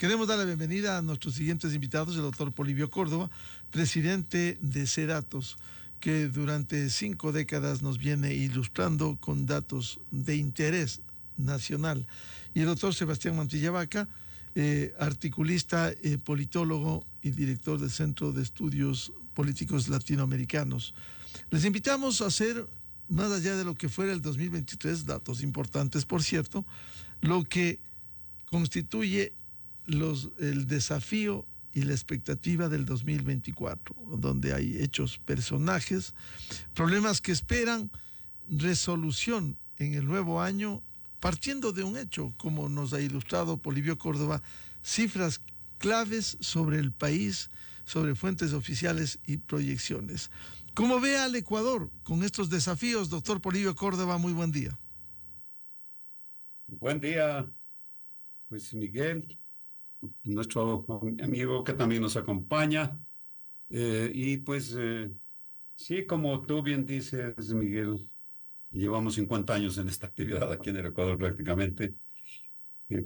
Queremos dar la bienvenida a nuestros siguientes invitados, el doctor Polibio Córdoba, presidente de SEDATOS, que durante 5 décadas nos viene ilustrando con datos de interés nacional. Y el doctor Sebastián Mantilla Vaca, articulista, politólogo y director del Centro de Estudios Políticos Latinoamericanos. Les invitamos a hacer, más allá de lo que fuera el 2023, datos importantes, por cierto, lo que constituye el desafío y la expectativa del 2024, donde hay hechos, personajes, problemas que esperan resolución en el nuevo año, partiendo de un hecho, como nos ha ilustrado Polibio Córdoba, cifras claves sobre el país, sobre fuentes oficiales y proyecciones. ¿Cómo ve al Ecuador con estos desafíos, doctor Polibio Córdoba? Muy buen día. Buen día, pues Miguel, nuestro amigo que también nos acompaña. Sí, como tú bien dices, Miguel, llevamos 50 años en esta actividad aquí en el Ecuador prácticamente.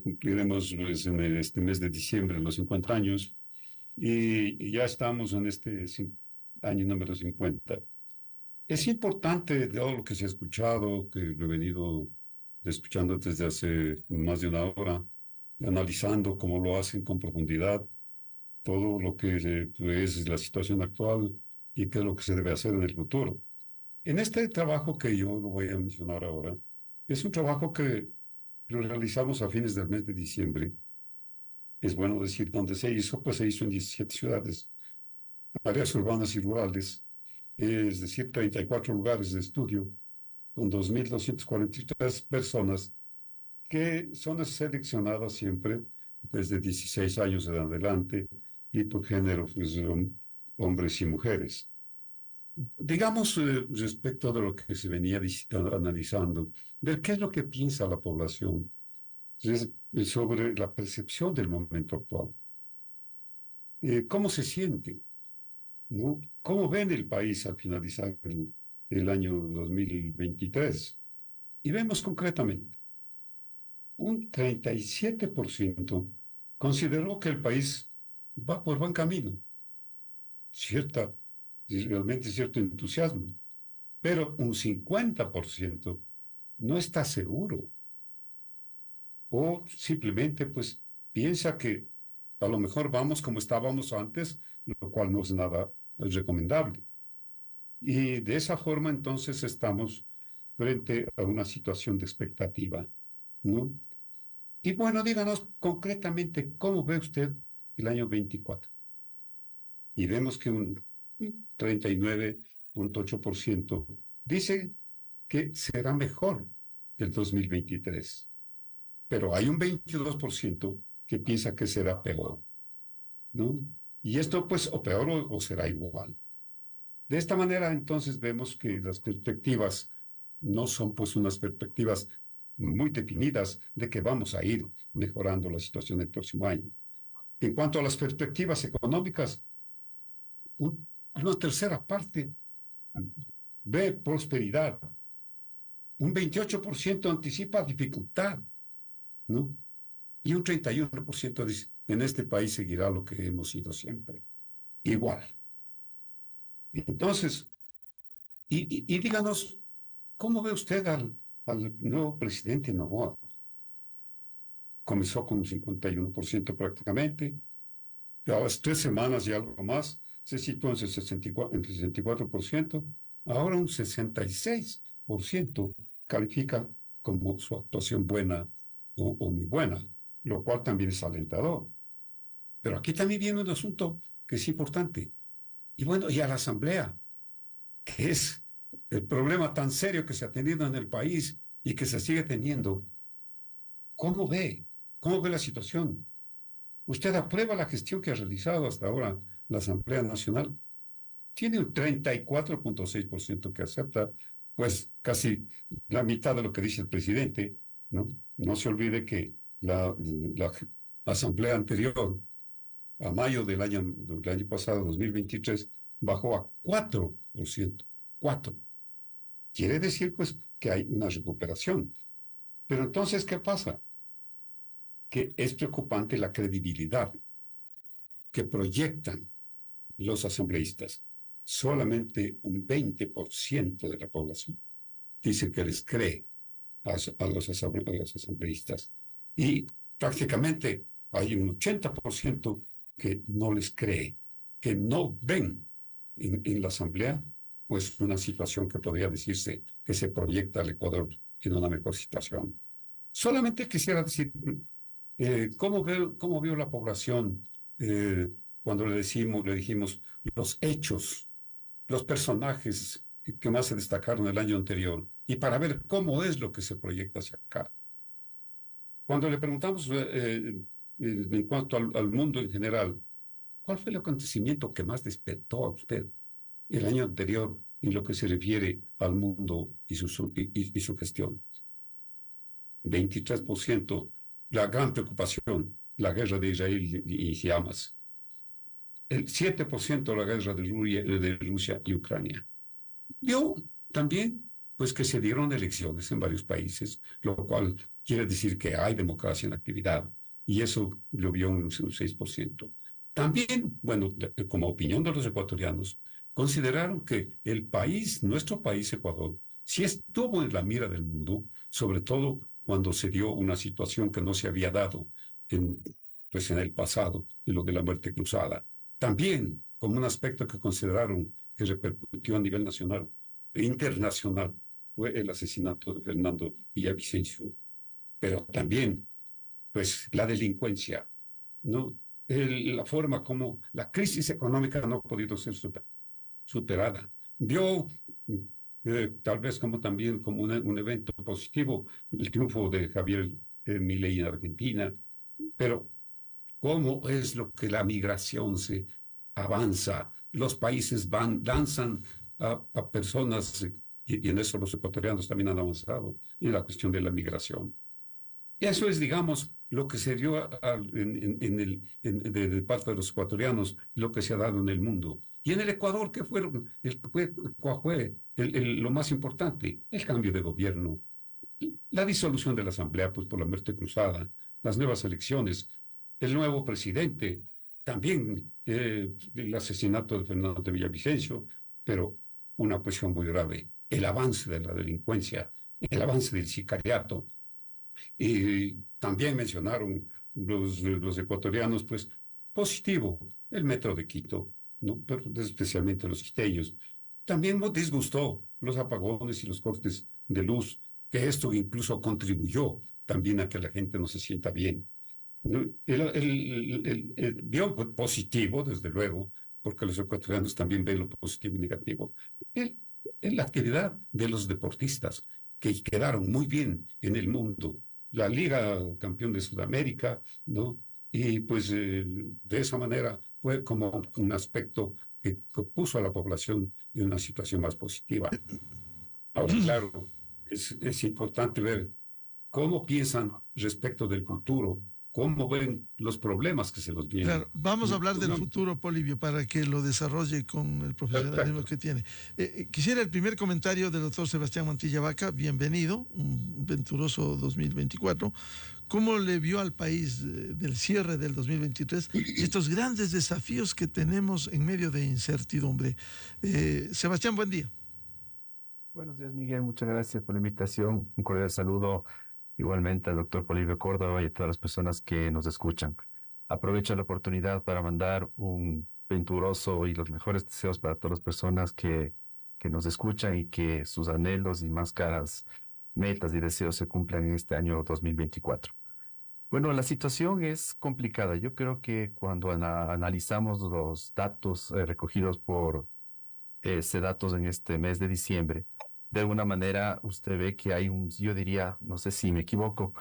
Cumpliremos pues, en este mes de diciembre los 50 años y ya estamos en este año número 50. Es importante de todo lo que se ha escuchado, que lo he venido escuchando desde hace más de una hora, analizando cómo lo hacen con profundidad, todo lo que pues, es la situación actual y qué es lo que se debe hacer en el futuro. En este trabajo que yo lo voy a mencionar ahora, es un trabajo que lo realizamos a fines del mes de diciembre. Es bueno decir dónde se hizo, pues se hizo en 17 ciudades, áreas urbanas y rurales, es decir, 34 lugares de estudio, con 2.243 personas que son seleccionadas siempre desde 16 años en adelante y por género, pues, hombres y mujeres. Digamos, respecto de lo que se venía analizando, ver qué es lo que piensa la población sobre la percepción del momento actual. ¿Cómo se siente? ¿No? ¿Cómo ven el país al finalizar el año 2023? Y vemos concretamente, un 37% consideró que el país va por buen camino. Realmente cierto entusiasmo. Pero un 50% no está seguro. O simplemente, pues, piensa que a lo mejor vamos como estábamos antes, lo cual no es nada recomendable. Y de esa forma, entonces, estamos frente a una situación de expectativa, ¿no? Y bueno, díganos concretamente cómo ve usted el año 24. Y vemos que un 39.8% dice que será mejor que el 2023. Pero hay un 22% que piensa que será peor, ¿no? Y esto, pues, o peor o será igual. De esta manera, entonces, vemos que las perspectivas no son, pues, unas perspectivas muy definidas de que vamos a ir mejorando la situación el próximo año. En cuanto a las perspectivas económicas, una tercera parte ve prosperidad. Un 28% anticipa dificultad, ¿no? Y un 31% dice, en este país seguirá lo que hemos sido siempre. Igual. Entonces, y díganos, ¿cómo ve usted al nuevo presidente Noboa? Comenzó con un 51% prácticamente, y a las 3 semanas y algo más se situó en el 64%, ahora un 66% califica como su actuación buena o muy buena, lo cual también es alentador. Pero aquí también viene un asunto que es importante. Y bueno, y a la Asamblea, que es el problema tan serio que se ha tenido en el país y que se sigue teniendo. ¿Cómo ve? ¿Cómo ve la situación? ¿Usted aprueba la gestión que ha realizado hasta ahora la Asamblea Nacional? Tiene un 34.6% que acepta, pues casi la mitad de lo que dice el presidente, ¿no? No se olvide que la Asamblea anterior, a mayo del año pasado, 2023, bajó a 4%. 4. Quiere decir, pues, que hay una recuperación. Pero entonces, ¿qué pasa? que es preocupante la credibilidad que proyectan los asambleístas. Solamente un 20% de la población dice que les cree a los asambleístas. Y prácticamente hay un 80% que no les cree, que no ven en la asamblea pues una situación que podría decirse que se proyecta al Ecuador en una mejor situación. Solamente quisiera decir, ¿cómo vio la población cuando le dijimos los hechos, los personajes que más se destacaron el año anterior, y para ver cómo es lo que se proyecta hacia acá? Cuando le preguntamos en cuanto al mundo en general, ¿cuál fue el acontecimiento que más despertó a usted el año anterior en lo que se refiere al mundo y su gestión? 23%, la gran preocupación, la guerra de Israel y Hamas. El 7% la guerra de Rusia y Ucrania. Yo también, pues que se dieron elecciones en varios países, lo cual quiere decir que hay democracia en actividad, y eso lo vio un 6%. También, bueno, como opinión de los ecuatorianos, consideraron que el país, nuestro país, Ecuador, sí estuvo en la mira del mundo, sobre todo cuando se dio una situación que no se había dado pues en el pasado, en lo de la muerte cruzada. También como un aspecto que consideraron que repercutió a nivel nacional e internacional fue el asesinato de Fernando Villavicencio. Pero también, pues, la delincuencia, ¿no? La forma como la crisis económica no ha podido ser superada. Vio, tal vez también como un evento positivo, el triunfo de Javier Milei en Argentina, pero ¿cómo es lo que la migración se avanza? Los países lanzan a personas, y en eso los ecuatorianos también han avanzado, en la cuestión de la migración. Eso es, digamos, lo que se dio de parte de los ecuatorianos, lo que se ha dado en el mundo. Y en el Ecuador, ¿qué fue lo más importante? El cambio de gobierno, la disolución de la Asamblea, pues por la muerte cruzada, las nuevas elecciones, el nuevo presidente, también el asesinato de Fernando de Villavicencio, pero una cuestión muy grave, el avance de la delincuencia, el avance del sicariato. Y también mencionaron los ecuatorianos, pues, positivo, el metro de Quito, ¿no? Pero especialmente los quiteños. También nos disgustó los apagones y los cortes de luz, que esto incluso contribuyó también a que la gente no se sienta bien. Vio positivo, desde luego, porque los ecuatorianos también ven lo positivo y negativo. La actividad de los deportistas, que quedaron muy bien en el mundo. La Liga Campeón de Sudamérica, ¿no? Y pues de esa manera fue como un aspecto que puso a la población en una situación más positiva. Ahora, claro, es importante ver cómo piensan respecto del futuro, cómo ven los problemas que se los vienen. Claro, vamos a hablar del futuro, Polibio, para que lo desarrolle con el profesionalismo que tiene. Quisiera el primer comentario del doctor Sebastián Mantilla Vaca, bienvenido, un venturoso 2024. ¿Cómo le vio al país del cierre del 2023 y estos grandes desafíos que tenemos en medio de incertidumbre? Sebastián, buen día. Buenos días, Miguel. Muchas gracias por la invitación. Un cordial saludo igualmente al doctor Polibio Córdoba y a todas las personas que nos escuchan. Aprovecho la oportunidad para mandar un venturoso y los mejores deseos para todas las personas que nos escuchan y que sus anhelos y más caras metas y deseos se cumplan en este año 2024. Bueno, la situación es complicada. Yo creo que cuando analizamos los datos recogidos por datos en este mes de diciembre, de alguna manera usted ve que hay yo diría, no sé si me equivoco,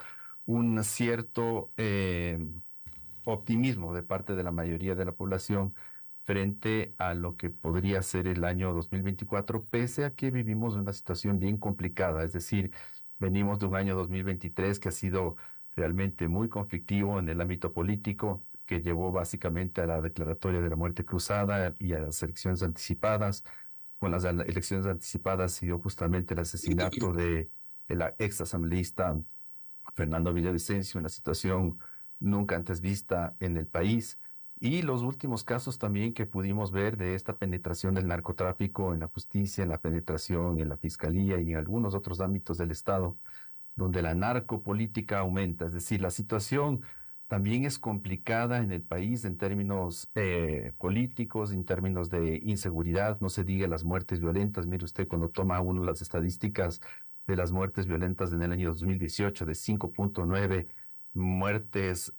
un cierto optimismo de parte de la mayoría de la población frente a lo que podría ser el año 2024, pese a que vivimos una situación bien complicada. Es decir, venimos de un año 2023 que ha sido realmente muy conflictivo en el ámbito político, que llevó básicamente a la declaratoria de la muerte cruzada y a las elecciones anticipadas. Con las elecciones anticipadas se dio justamente el asesinato de la ex asambleísta Fernando Villavicencio, una situación nunca antes vista en el país. Y los últimos casos también que pudimos ver de esta penetración del narcotráfico en la justicia, en la penetración en la fiscalía y en algunos otros ámbitos del Estado, donde la narcopolítica aumenta. Es decir, la situación también es complicada en el país en términos políticos, en términos de inseguridad, no se diga las muertes violentas. Mire usted, cuando toma uno las estadísticas de las muertes violentas en el año 2018, de 5.9 muertes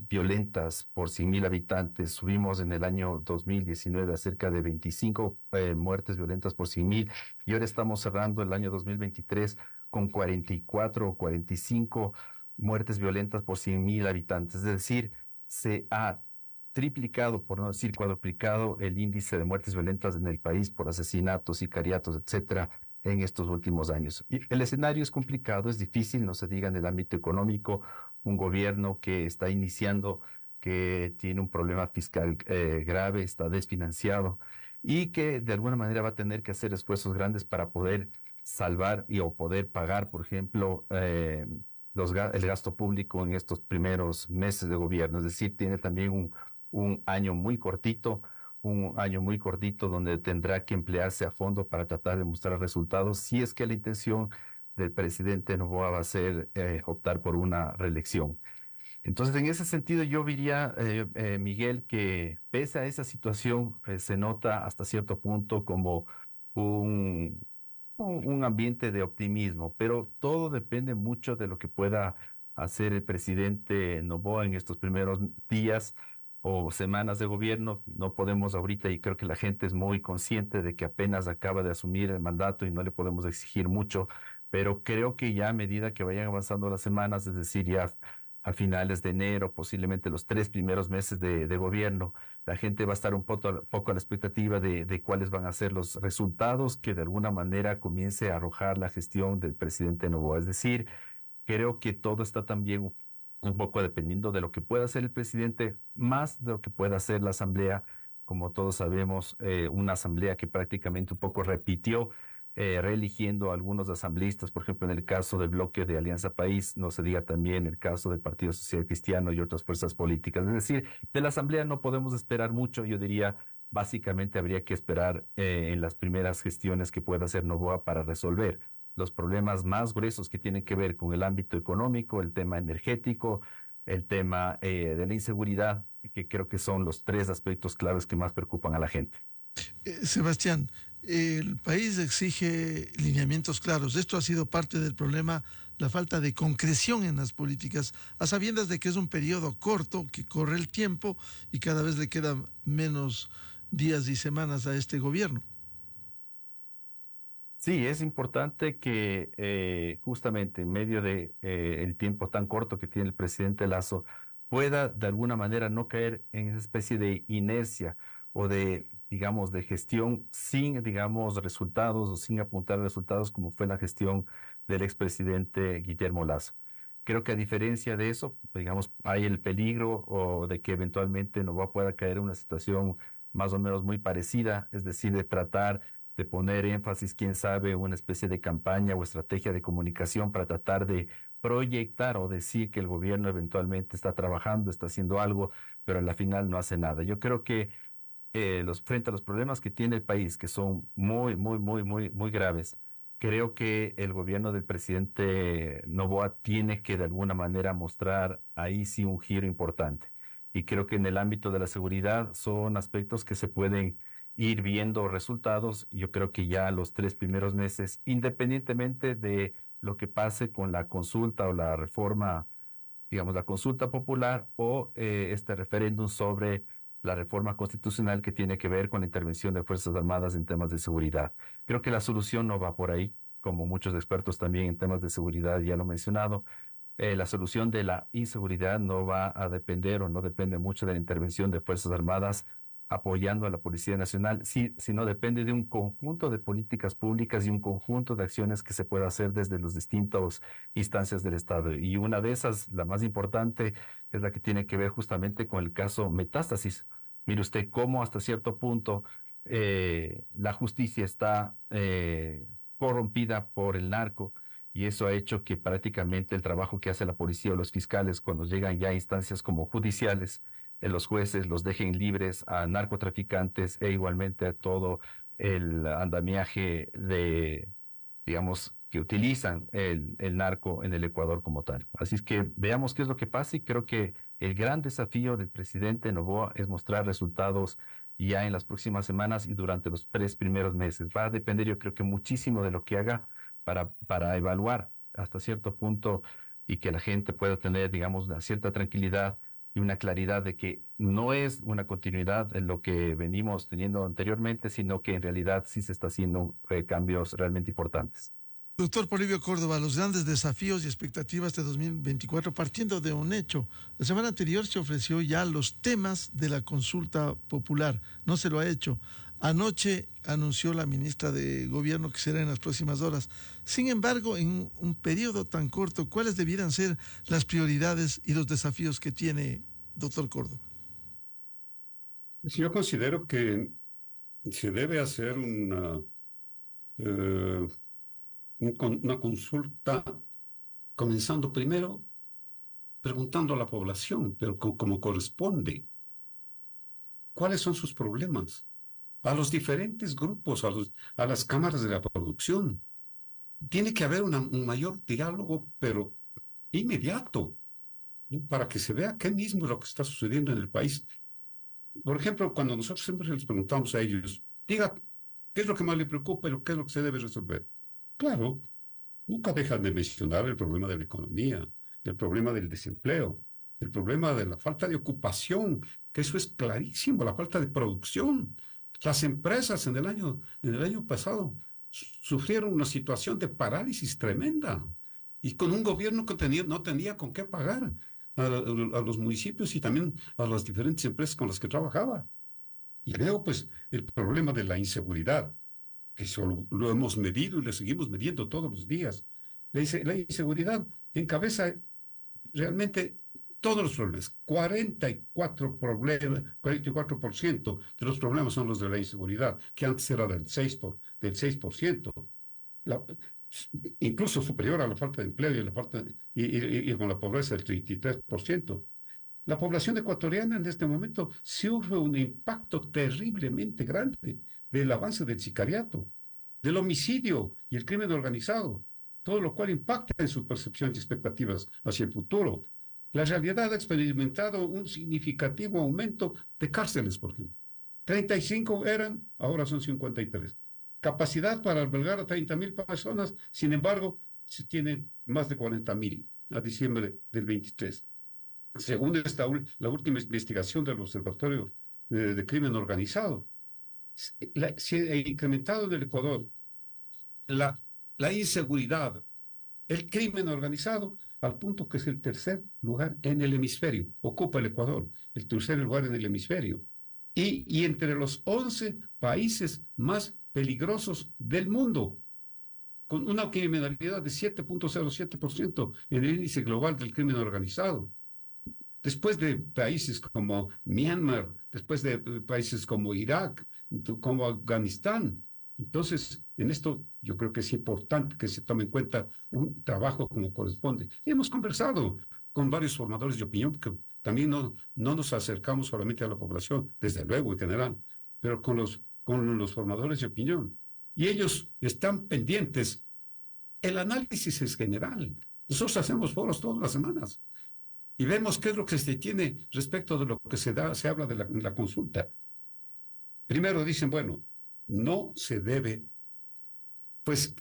violentas por 100.000 habitantes, subimos en el año 2019 a cerca de 25 muertes violentas por 100.000, y ahora estamos cerrando el año 2023 con 44 o 45 muertes violentas por 100.000 habitantes. Es decir, se ha triplicado, por no decir cuadruplicado, el índice de muertes violentas en el país por asesinatos, sicariatos, etcétera, en estos últimos años. Y el escenario es complicado, es difícil, no se diga en el ámbito económico, un gobierno que está iniciando, que tiene un problema fiscal grave, está desfinanciado y que de alguna manera va a tener que hacer esfuerzos grandes para poder salvar o poder pagar, por ejemplo, el gasto público en estos primeros meses de gobierno. Es decir, tiene también un año muy cortito, un año muy cortito donde tendrá que emplearse a fondo para tratar de mostrar resultados, si es que la intención del presidente Noboa va a ser optar por una reelección. Entonces, en ese sentido, yo diría, Miguel, que pese a esa situación, se nota hasta cierto punto como un, un ambiente de optimismo, pero todo depende mucho de lo que pueda hacer el presidente Noboa en estos primeros días o semanas de gobierno. No podemos ahorita, y creo que la gente es muy consciente de que apenas acaba de asumir el mandato y no le podemos exigir mucho, pero creo que ya a medida que vayan avanzando las semanas, es decir, ya a finales de enero, posiblemente los 3 primeros meses de gobierno, la gente va a estar un poco a la expectativa de cuáles van a ser los resultados que de alguna manera comience a arrojar la gestión del presidente Noboa. Es decir, creo que todo está también un poco dependiendo de lo que pueda hacer el presidente, más de lo que pueda hacer la asamblea. Como todos sabemos, una asamblea que prácticamente un poco repitió, reeligiendo a algunos asambleístas, por ejemplo, en el caso del bloque de Alianza País, no se diga también el caso del Partido Social Cristiano y otras fuerzas políticas. Es decir, de la asamblea no podemos esperar mucho. Yo diría, básicamente habría que esperar en las primeras gestiones que pueda hacer Noboa para resolver los problemas más gruesos que tienen que ver con el ámbito económico, el tema energético, el tema de la inseguridad, que creo que son los 3 aspectos claves que más preocupan a la gente. Sebastián, el país exige lineamientos claros. Esto ha sido parte del problema, la falta de concreción en las políticas, a sabiendas de que es un periodo corto, que corre el tiempo y cada vez le quedan menos días y semanas a este gobierno. Sí, es importante que justamente en medio de el tiempo tan corto que tiene el presidente Lasso pueda de alguna manera no caer en esa especie de inercia o de, digamos, de gestión sin, digamos, resultados o sin apuntar resultados como fue la gestión del expresidente Guillermo Lasso. Creo que a diferencia de eso, digamos, hay el peligro o de que eventualmente Noboa pueda caer en una situación más o menos muy parecida, es decir, de tratar de poner énfasis, quién sabe, una especie de campaña o estrategia de comunicación para tratar de proyectar o decir que el gobierno eventualmente está trabajando, está haciendo algo, pero a la final no hace nada. Yo creo que frente a los problemas que tiene el país, que son muy, muy, muy, muy, muy graves, creo que el gobierno del presidente Noboa tiene que de alguna manera mostrar ahí sí un giro importante. Y creo que en el ámbito de la seguridad son aspectos que se pueden ir viendo resultados. Yo creo que ya los 3 primeros meses, independientemente de lo que pase con la consulta o la reforma, digamos, la consulta popular o este referéndum sobre la reforma constitucional que tiene que ver con la intervención de Fuerzas Armadas en temas de seguridad. Creo que la solución no va por ahí, como muchos expertos también en temas de seguridad ya lo han mencionado. La solución de la inseguridad no va a depender o no depende mucho de la intervención de Fuerzas Armadas apoyando a la Policía Nacional, sí, sino depende de un conjunto de políticas públicas y un conjunto de acciones que se pueda hacer desde las distintas instancias del Estado. Y una de esas, la más importante, es la que tiene que ver justamente con el caso Metástasis. Mire usted cómo hasta cierto punto la justicia está corrompida por el narco y eso ha hecho que prácticamente el trabajo que hace la policía o los fiscales cuando llegan ya a instancias como judiciales, los jueces los dejen libres a narcotraficantes e igualmente a todo el andamiaje de, digamos, que utilizan el narco en el Ecuador como tal. Así es que veamos qué es lo que pasa y creo que el gran desafío del presidente Noboa es mostrar resultados ya en las próximas semanas y durante los 3 primeros meses. Va a depender, yo creo que muchísimo de lo que haga para evaluar hasta cierto punto y que la gente pueda tener, digamos, una cierta tranquilidad y una claridad de que no es una continuidad en lo que venimos teniendo anteriormente, sino que en realidad sí se está haciendo cambios realmente importantes. Doctor Polibio Córdoba, los grandes desafíos y expectativas de 2024, partiendo de un hecho. La semana anterior se ofreció ya los temas de la consulta popular. No se lo ha hecho. Anoche anunció la ministra de Gobierno que será en las próximas horas. Sin embargo, en un periodo tan corto, ¿cuáles debieran ser las prioridades y los desafíos que tiene doctor Córdoba? Yo considero que se debe hacer eh, una consulta, comenzando primero preguntando a la población, pero como corresponde, ¿cuáles son sus problemas? A los diferentes grupos, a las cámaras de la producción. Tiene que haber un mayor diálogo, pero inmediato, ¿no? Para que se vea qué mismo es lo que está sucediendo en el país. Por ejemplo, cuando nosotros siempre les preguntamos a ellos, diga, ¿qué es lo que más le preocupa y qué es lo que se debe resolver? Claro, nunca dejan de mencionar el problema de la economía, el problema del desempleo, el problema de la falta de ocupación, que eso es clarísimo, la falta de producción. Las empresas en el año pasado sufrieron una situación de parálisis tremenda y con un gobierno que no tenía con qué pagar a los municipios y también a las diferentes empresas con las que trabajaba. Y luego, pues, el problema de la inseguridad, que solo lo hemos medido y lo seguimos midiendo todos los días. La inseguridad encabeza realmente todos los problemas. 44% de los problemas son los de la inseguridad, que antes era del 6%. Incluso superior a la falta de empleo y con la pobreza del 33%. La población ecuatoriana en este momento sufre un impacto terriblemente grande del avance del sicariato, del homicidio y el crimen organizado, todo lo cual impacta en su percepción y expectativas hacia el futuro. La realidad ha experimentado un significativo aumento de cárceles, por ejemplo. 35 eran, ahora son 53. Capacidad para albergar a 30,000 personas, sin embargo, se tiene más de 40,000 a diciembre del 23. Según la última investigación del Observatorio de Crimen Organizado, se ha incrementado en el Ecuador la inseguridad, el crimen organizado, al punto que es el tercer lugar en el hemisferio. Ocupa el Ecuador, el tercer lugar en el hemisferio. Y entre los 11 países más peligrosos del mundo, con una criminalidad de 7.07% en el índice global del crimen organizado. Después de países como Myanmar, después de países como Irak, como Afganistán. Entonces, en esto yo creo que es importante que se tome en cuenta un trabajo como corresponde. Y hemos conversado con varios formadores de opinión, que también no nos acercamos solamente a la población, desde luego en general, pero con los formadores de opinión. Y ellos están pendientes. El análisis es general. Nosotros hacemos foros todas las semanas y vemos qué es lo que se tiene respecto de lo que se habla de la consulta. Primero dicen, bueno, no se debe, pues,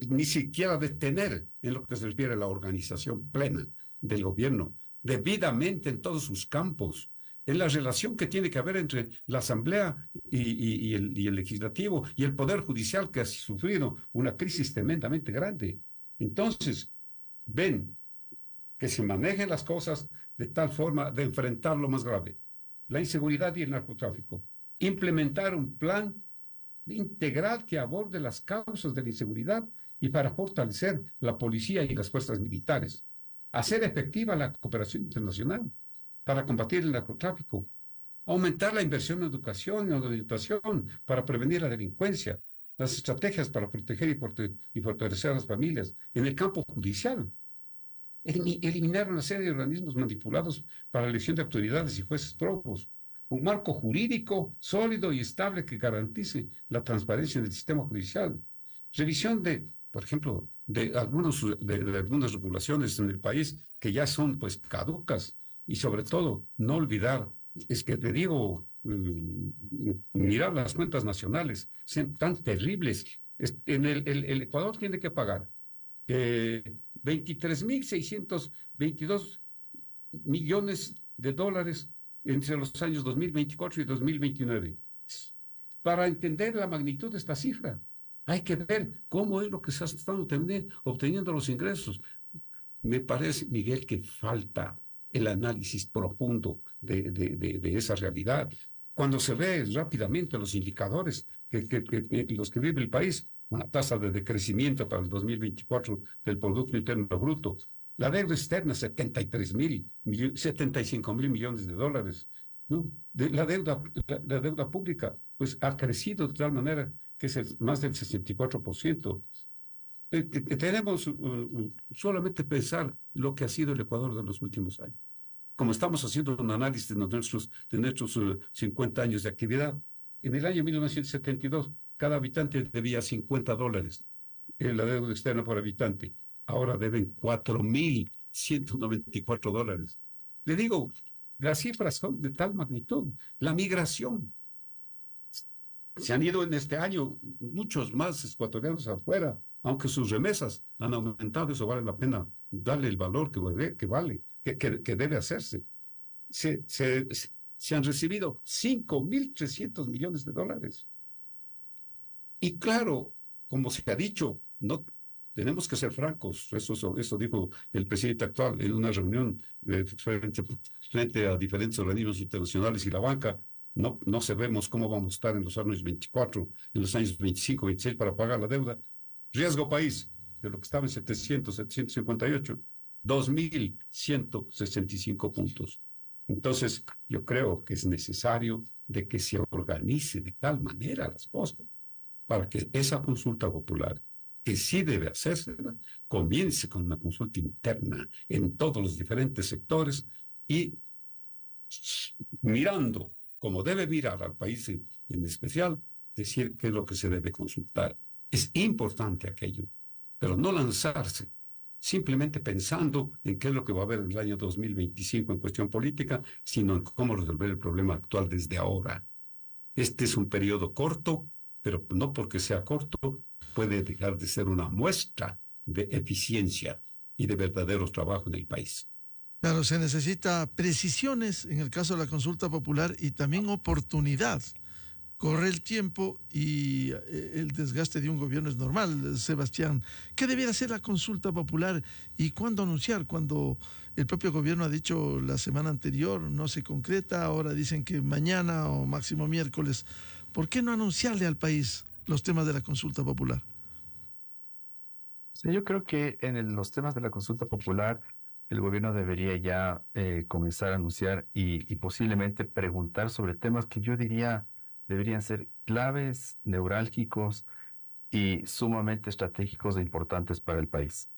ni siquiera detener en lo que se refiere a la organización plena del gobierno, debidamente en todos sus campos, en la relación que tiene que haber entre la Asamblea y el Legislativo y el Poder Judicial, que ha sufrido una crisis tremendamente grande. Entonces, ven que se manejen las cosas de tal forma de enfrentar lo más grave, la inseguridad y el narcotráfico. Implementar un plan integral que aborde las causas de la inseguridad y para fortalecer la policía y las fuerzas militares. Hacer efectiva la cooperación internacional para combatir el narcotráfico. Aumentar la inversión en educación y en orientación para prevenir la delincuencia. las estrategias para proteger y fortalecer a las familias. En el campo judicial, eliminar una serie de organismos manipulados para la elección de autoridades y jueces probos. Un marco jurídico sólido y estable que garantice la transparencia del sistema judicial. Revisión por ejemplo, de algunas regulaciones en el país que ya son pues caducas, y sobre todo no olvidar, es que te digo, mirar las cuentas nacionales, son tan terribles. El Ecuador tiene que pagar 23.622 millones de dólares entre los años 2024 y 2029. Para entender la magnitud de esta cifra, hay que ver cómo es lo que se están obteniendo los ingresos. Me parece, Miguel, que falta el análisis profundo de esa realidad. Cuando se ve rápidamente los indicadores los que vive el país, una tasa de decrecimiento para el 2024 del Producto Interno Bruto, la deuda externa, 75.000 millones de dólares, ¿no? La deuda pública, pues ha crecido de tal manera que es más del 64%. Tenemos solamente pensar lo que ha sido el Ecuador de los últimos años. Como estamos haciendo un análisis de nuestros 50 años de actividad, en el año 1972, cada habitante debía $50 en la deuda externa por habitante. Ahora deben $4.194. Le digo, las cifras son de tal magnitud. La migración. Se han ido en este año muchos más ecuatorianos afuera, aunque sus remesas han aumentado. Eso vale la pena darle el valor que vale, que debe hacerse. Se han recibido 5.300 millones de dólares. Y claro, como se ha dicho, no tenemos que ser francos. Eso dijo el presidente actual en una reunión frente a diferentes organismos internacionales y la banca. No sabemos cómo vamos a estar en los años 24, en los años 25, 26 para pagar la deuda. Riesgo país, de lo que estaba en 758, 2.165 puntos. Entonces, yo creo que es necesario de que se organice de tal manera las cosas para que esa consulta popular, que sí debe hacerse, comience con una consulta interna en todos los diferentes sectores y mirando como debe mirar al país en especial, decir qué es lo que se debe consultar. Es importante aquello, pero no lanzarse simplemente pensando en qué es lo que va a haber en el año 2025 en cuestión política, sino en cómo resolver el problema actual desde ahora. Este es un periodo corto, pero no porque sea corto, puede dejar de ser una muestra de eficiencia y de verdaderos trabajos en el país. Claro, se necesita precisiones en el caso de la consulta popular y también oportunidad. Corre el tiempo y el desgaste de un gobierno es normal, Sebastián. ¿Qué debiera hacer la consulta popular y cuándo anunciar? Cuando el propio gobierno ha dicho la semana anterior no se concreta, ahora dicen que mañana o máximo miércoles. ¿Por qué no anunciarle al país los temas de la consulta popular? Sí, yo creo que en los temas de la consulta popular el gobierno debería ya comenzar a anunciar y posiblemente preguntar sobre temas que yo diría deberían ser claves, neurálgicos y sumamente estratégicos e importantes para el país.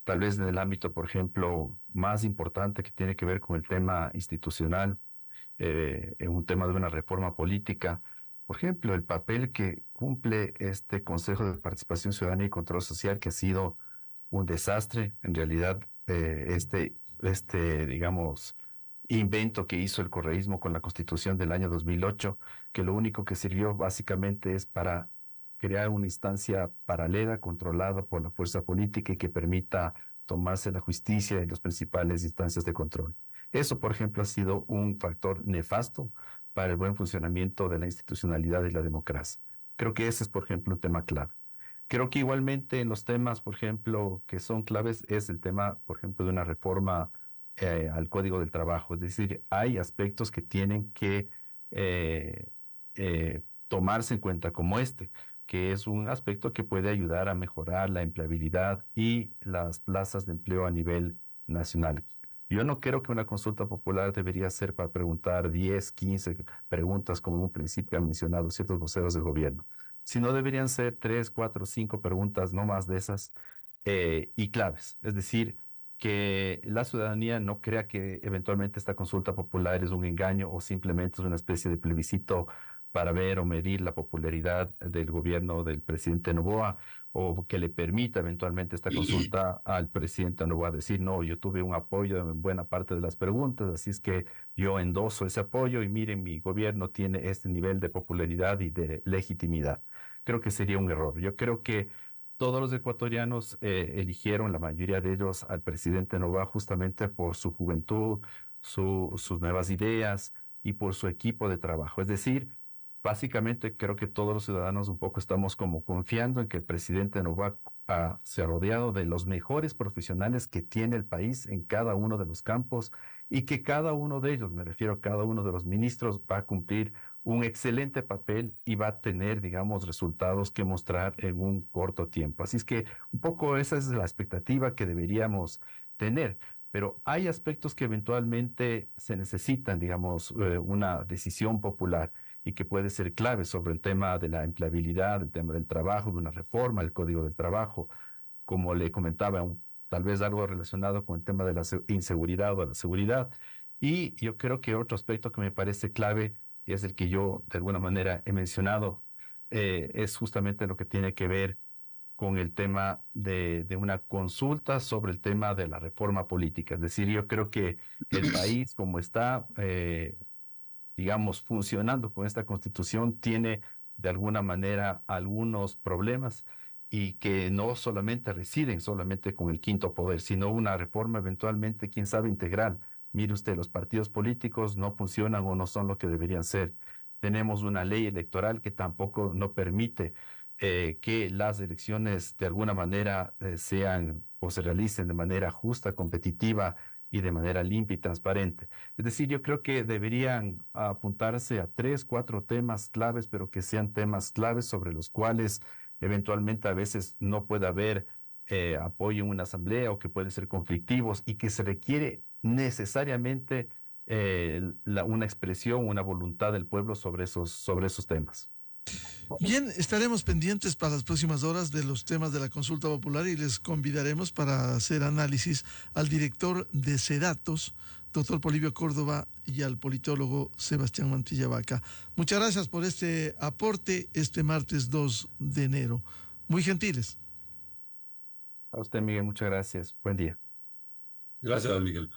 Tal vez en el ámbito, por ejemplo, más importante que tiene que ver con el tema institucional, en un tema de una reforma política. Por ejemplo, el papel que cumple este Consejo de Participación Ciudadana y Control Social, que ha sido un desastre. En realidad, digamos, invento que hizo el correísmo con la Constitución del año 2008, que lo único que sirvió básicamente es para crear una instancia paralela, controlada por la fuerza política y que permita tomarse la justicia y las principales instancias de control. Eso, por ejemplo, ha sido un factor nefasto para el buen funcionamiento de la institucionalidad y la democracia. Creo que ese es, por ejemplo, un tema clave. Creo que igualmente en los temas, por ejemplo, que son claves, es el tema, por ejemplo, de una reforma al Código del Trabajo. Es decir, hay aspectos que tienen que tomarse en cuenta como que es un aspecto que puede ayudar a mejorar la empleabilidad y las plazas de empleo a nivel nacional. Yo no creo que una consulta popular debería ser para preguntar 10, 15 preguntas, como en un principio han mencionado ciertos voceros del gobierno, sino deberían ser 3, 4, 5 preguntas, no más de esas, y claves. Es decir, que la ciudadanía no crea que eventualmente esta consulta popular es un engaño o simplemente es una especie de plebiscito para ver o medir la popularidad del gobierno del presidente Noboa, o que le permita eventualmente esta consulta al presidente Noboa decir, no, yo tuve un apoyo en buena parte de las preguntas, así es que yo endoso ese apoyo y miren, mi gobierno tiene este nivel de popularidad y de legitimidad. Creo que sería un error. Yo creo que todos los ecuatorianos eligieron, la mayoría de ellos, al presidente Noboa justamente por su juventud, sus nuevas ideas y por su equipo de trabajo. Es decir, básicamente creo que todos los ciudadanos un poco estamos como confiando en que el presidente Noboa se ha rodeado de los mejores profesionales que tiene el país en cada uno de los campos y que cada uno de ellos, me refiero a cada uno de los ministros, va a cumplir un excelente papel y va a tener, digamos, resultados que mostrar en un corto tiempo. Así es que un poco esa es la expectativa que deberíamos tener. Pero hay aspectos que eventualmente se necesitan, digamos, una decisión popular y que puede ser clave sobre el tema de la empleabilidad, el tema del trabajo, de una reforma del Código del Trabajo, como le comentaba, tal vez algo relacionado con el tema de la inseguridad o la seguridad. Y yo creo que otro aspecto que me parece clave, y es el que yo de alguna manera he mencionado, es justamente lo que tiene que ver con el tema de una consulta sobre el tema de la reforma política. Es decir, yo creo que el país como está, digamos, funcionando con esta constitución, tiene de alguna manera algunos problemas y que no solamente residen solamente con el quinto poder, sino una reforma eventualmente, quién sabe, integral. Mire usted, los partidos políticos no funcionan o no son lo que deberían ser. Tenemos una ley electoral que tampoco no permite que las elecciones de alguna manera sean o se realicen de manera justa, competitiva y de manera limpia y transparente. Es decir, yo creo que deberían apuntarse a 3, 4 temas claves, pero que sean temas claves sobre los cuales eventualmente a veces no puede haber apoyo en una asamblea o que pueden ser conflictivos y que se requiere necesariamente una expresión, una voluntad del pueblo sobre esos temas. Bien, estaremos pendientes para las próximas horas de los temas de la consulta popular y les convidaremos para hacer análisis al director de SEDATOS, doctor Polibio Córdoba, y al politólogo Sebastián Mantilla Vaca. Muchas gracias por este aporte este martes 2 de enero. Muy gentiles. A usted, Miguel, muchas gracias. Buen día. Gracias, Miguel.